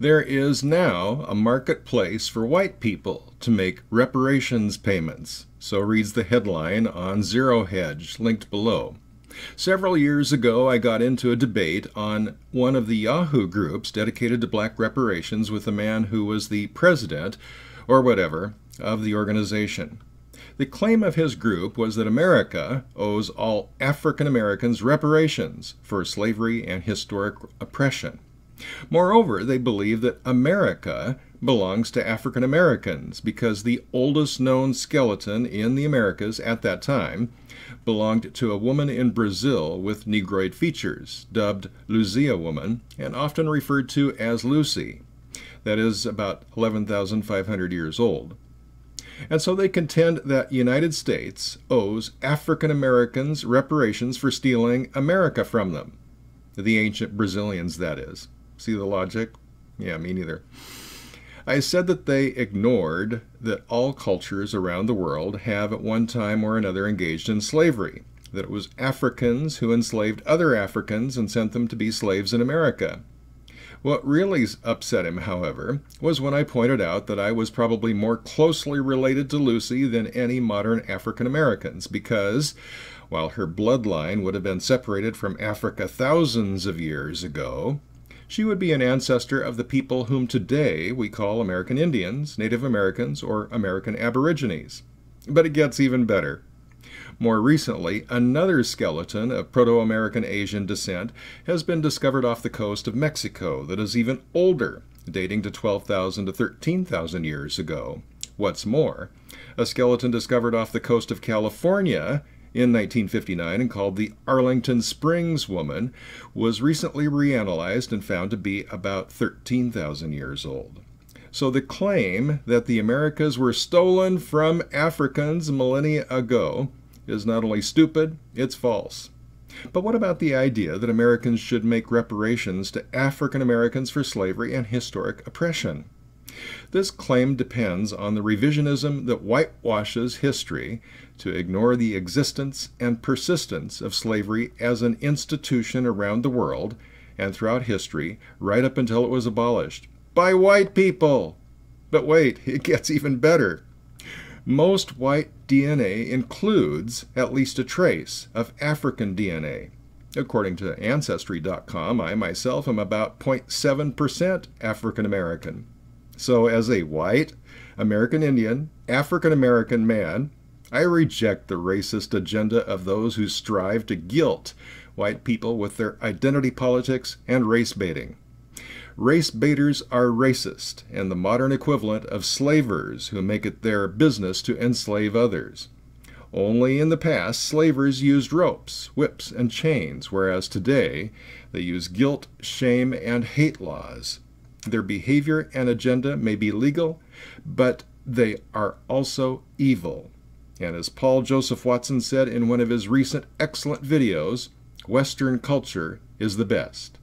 There is now a marketplace for white people to make reparations payments. So reads the headline on Zero Hedge, linked below. Several years ago, I got into a debate on one of the Yahoo groups dedicated to black reparations with a man who was the president, or whatever, of the organization. The claim of his group was that America owes all African Americans reparations for slavery and historic oppression. Moreover, they believe that America belongs to African Americans because the oldest known skeleton in the Americas at that time belonged to a woman in Brazil with Negroid features, dubbed Luzia woman, and often referred to as Lucy. That is about 11,500 years old. And so they contend that United States owes African Americans reparations for stealing America from them. The ancient Brazilians, that is. See the logic? Yeah, me neither. I said that they ignored that all cultures around the world have at one time or another engaged in slavery, that it was Africans who enslaved other Africans and sent them to be slaves in America. What really upset him, however, was when I pointed out that I was probably more closely related to Lucy than any modern African Americans because, while her bloodline would have been separated from Africa thousands of years ago, she would be an ancestor of the people whom today we call American Indians, Native Americans, or American Aborigines. But it gets even better. More recently, another skeleton of Proto-American Asian descent has been discovered off the coast of Mexico that is even older, dating to 12,000 to 13,000 years ago. What's more, a skeleton discovered off the coast of California in 1959 and called the Arlington Springs woman was recently reanalyzed and found to be about 13,000 years old. So the claim that the Americas were stolen from Africans millennia ago is not only stupid, it's false. But what about the idea that Americans should make reparations to African Americans for slavery and historic oppression? This claim depends on the revisionism that whitewashes history to ignore the existence and persistence of slavery as an institution around the world and throughout history right up until it was abolished by white people. But wait, it gets even better. Most white DNA includes at least a trace of African DNA. According to Ancestry.com, I myself am about 0.7% African American. So as a white, American Indian, African American man, I reject the racist agenda of those who strive to guilt white people with their identity politics and race baiting. Race baiters are racist and the modern equivalent of slavers who make it their business to enslave others. Only in the past, slavers used ropes, whips, and chains, whereas today they use guilt, shame, and hate laws. Their behavior and agenda may be legal, but they are also evil. And as Paul Joseph Watson said in one of his recent excellent videos, Western culture is the best.